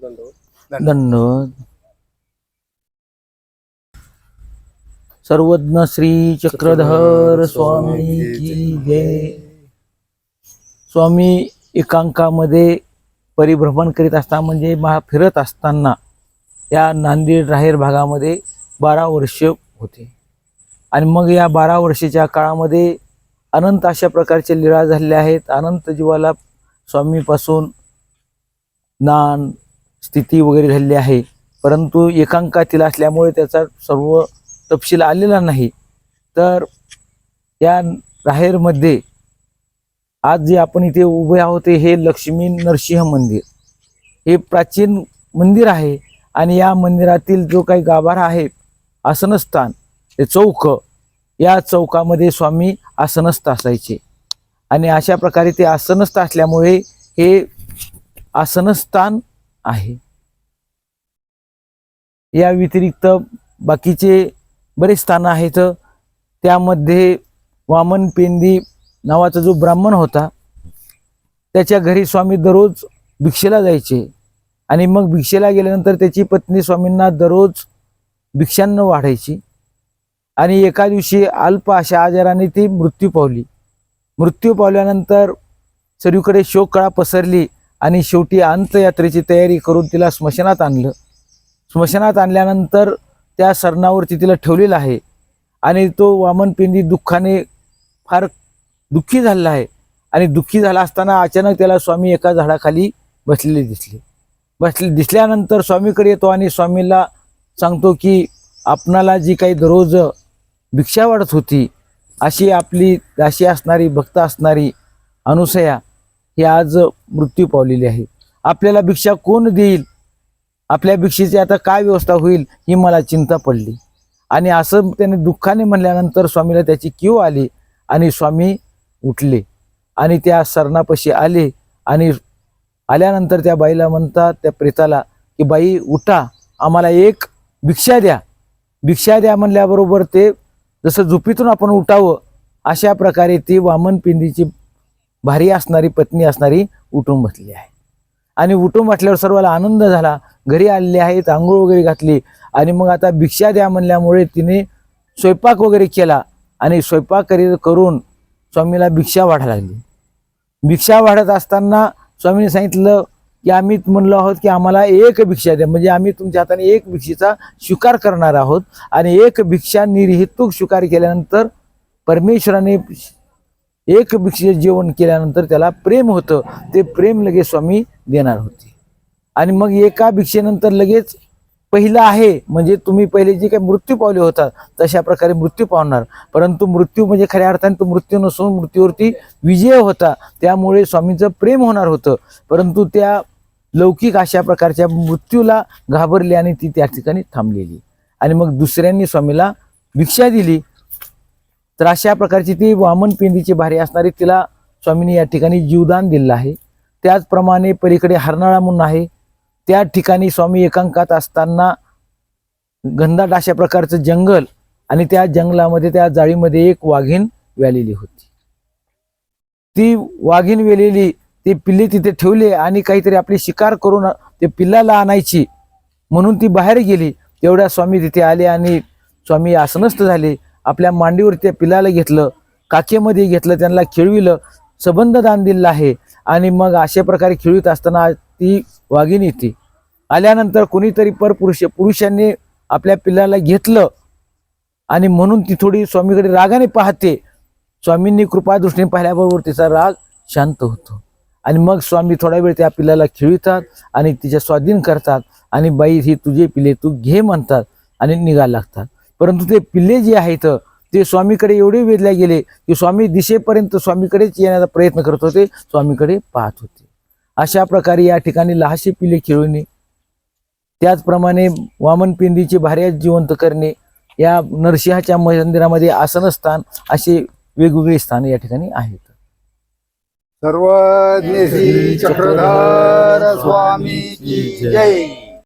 दंडवत. सर्वज्ञ श्री चक्रधर स्वामी की जय. स्वामी एकांकामध्ये परिभ्रमण करीत असताना म्हणजे फिरत असताना या नांदेड राहेर भागामध्ये 12 वर्ष होते. आणि मग या 12 वर्षाच्या काळामध्ये अनंत अशा प्रकारचे लीळा झालेल्या आहेत. अनंत जीवाला स्वामीपासून ज्ञान स्थिती वगैरे झालेली आहे, परंतु एकांकातील असल्यामुळे त्याचा सर्व तपशील आलेला नाही. तर या राहेरमध्ये आज जे आपण इथे उभे आहोत हे लक्ष्मी नरसिंह मंदिर हे प्राचीन मंदिर आहे. आणि या मंदिरातील जो काही गाभारा आहे आसनस्थान हे चौक, या चौकामध्ये स्वामी आसनस्थ असायचे. आणि अशा प्रकारे ते आसनस्थ असल्यामुळे हे आसनस्थान आहे. या व्यतिरिक्त बाकीचे बरेच स्थान आहेत. त्यामध्ये वामन पेंदी नावाचा जो ब्राह्मण होता त्याच्या घरी स्वामी दररोज भिक्षेला जायचे. आणि मग भिक्षेला गेल्यानंतर त्याची पत्नी स्वामींना दररोज भिक्षान्न वाढायची. आणि एका दिवशी अल्प अशा आजाराने ती मृत्यू पावली. मृत्यू पावल्यानंतर सर्वीकडे शोककळा पसरली आणि शेवटी अंत्ययात्रेची तयारी करून तिला स्मशानात आणलं. स्मशानात आणल्यानंतर त्या सरणावरती तिला ठेवलेलं आहे. आणि तो वामन पेंदी दुःखाने फार दुःखी झालेला आहे. आणि दुःखी झाला असताना अचानक त्याला स्वामी एका झाडाखाली बसलेले दिसल्यानंतर स्वामीकडे येतो आणि स्वामीला सांगतो की आपणाला जी काही दररोज भिक्षा वाढत होती अशी आपली दासी असणारी भक्त असणारी अनुसया ही आज मृत्यू पावलेली आहे. आपल्याला भिक्षा कोण देईल, आपल्या भिक्षेची आता काय व्यवस्था होईल ही मला चिंता पडली. आणि असं त्याने दुःखाने म्हणल्यानंतर स्वामीला त्याची कीव आली आणि स्वामी उठले आणि त्या सरणापाशी आले. आणि आल्यानंतर त्या बाईला म्हणतात, त्या प्रेताला की बाई उठा, आम्हाला एक भिक्षा द्या. भिक्षा द्या म्हणल्याबरोबर ते जसं झोपेतून आपण उठावं अशा प्रकारे ती वामन पेंदीची भारी असणारी पत्नी असणारी उठून बसली आहे. आणि उठून बसल्यावर सर्वाला आनंद झाला. घरी आलेले आहेत, आंघोळ वगैरे घातली. आणि मग आता भिक्षा द्या म्हणल्यामुळे तिने स्वयंपाक वगैरे केला. आणि स्वयंपाक करून स्वामीला भिक्षा वाढायला लागली. भिक्षा वाढत असताना स्वामीने सांगितलं की आम्ही म्हणलो आहोत की आम्हाला एक भिक्षा द्या, म्हणजे आम्ही तुमच्या हाताने एक भिक्षेचा स्वीकार करणार आहोत. आणि एक भिक्षा निर्हेतुक स्वीकार केल्यानंतर परमेश्वराने एक भिक्षे जेवण केल्यानंतर त्याला प्रेम होतं, ते प्रेम लगेच स्वामी देणार होते. आणि मग एका भिक्षेनंतर लगेच पहिला आहे म्हणजे तुम्ही पहिले जे काही मृत्यू पावले होता तशा प्रकारे मृत्यू पावणार. परंतु मृत्यू म्हणजे खऱ्या अर्थाने तो मृत्यू नसून मृत्यूवरती विजय होता, त्यामुळे स्वामींचं प्रेम होणार होतं. परंतु त्या लौकिक अशा प्रकारच्या मृत्यूला घाबरली आणि ती त्या ठिकाणी थांबलेली. आणि मग दुसऱ्यांनी स्वामीला भिक्षा दिली. तर अशा प्रकारची ती वामन पेंदीची भारी असणारी तिला स्वामींनी या ठिकाणी जीवदान दिलेलं आहे. त्याचप्रमाणे पलीकडे हरनाळा म्हणून आहे, त्या ठिकाणी स्वामी एकांकात असताना घनदाट अशा प्रकारचं जंगल आणि त्या जंगलामध्ये त्या जाळीमध्ये एक वाघीण व्यालेली होती. ती वाघीण वेलेली ते पिल्ले तिथे ठेवले आणि काहीतरी आपली शिकार करून ते पिल्लाला आणायची म्हणून ती बाहेर गेली. तेवढ्या स्वामी तिथे आले आणि स्वामी आसनस्थ झाले. आपल्या मांडीवर त्या पिल्लाला घेतलं, काखेमध्ये घेतलं, त्यांना खेळविलं, संबंध दान दिलेलं आहे. आणि मग अशा प्रकारे खेळवीत असताना ती वाघीण येते. आल्यानंतर कोणीतरी पुरुषांनी आपल्या पिल्लाला घेतलं आणि म्हणून ती थोडी स्वामीकडे रागाने पाहते. स्वामींनी कृपादृष्टीने पाहिल्याबरोबर तिचा राग शांत होतो. आणि मग स्वामी थोडा वेळ त्या पिल्लाला खेळवितात आणि तिच्या स्वाधीन करतात. आणि बाई ही तुझे पिल्ले तू घे म्हणतात आणि निघायला लागतात. परंतु ते पिल्ले जे आहेत ते स्वामीकडे एवढे वेधले गेले की स्वामी दिशेपर्यंत स्वामीकडेच येण्याचा प्रयत्न करत होते, स्वामीकडे पाहत होते. अशा प्रकारे या ठिकाणी लहाशे पिल्ले खेळवणे, त्याचप्रमाणे वामन पेंदीची भार्या जिवंत करणे, या नरसिंहाच्या मंदिरामध्ये आसनस्थान असे वेगवेगळे स्थान या ठिकाणी आहेत. सर्वज्ञ श्री चक्रधर स्वामी की जय.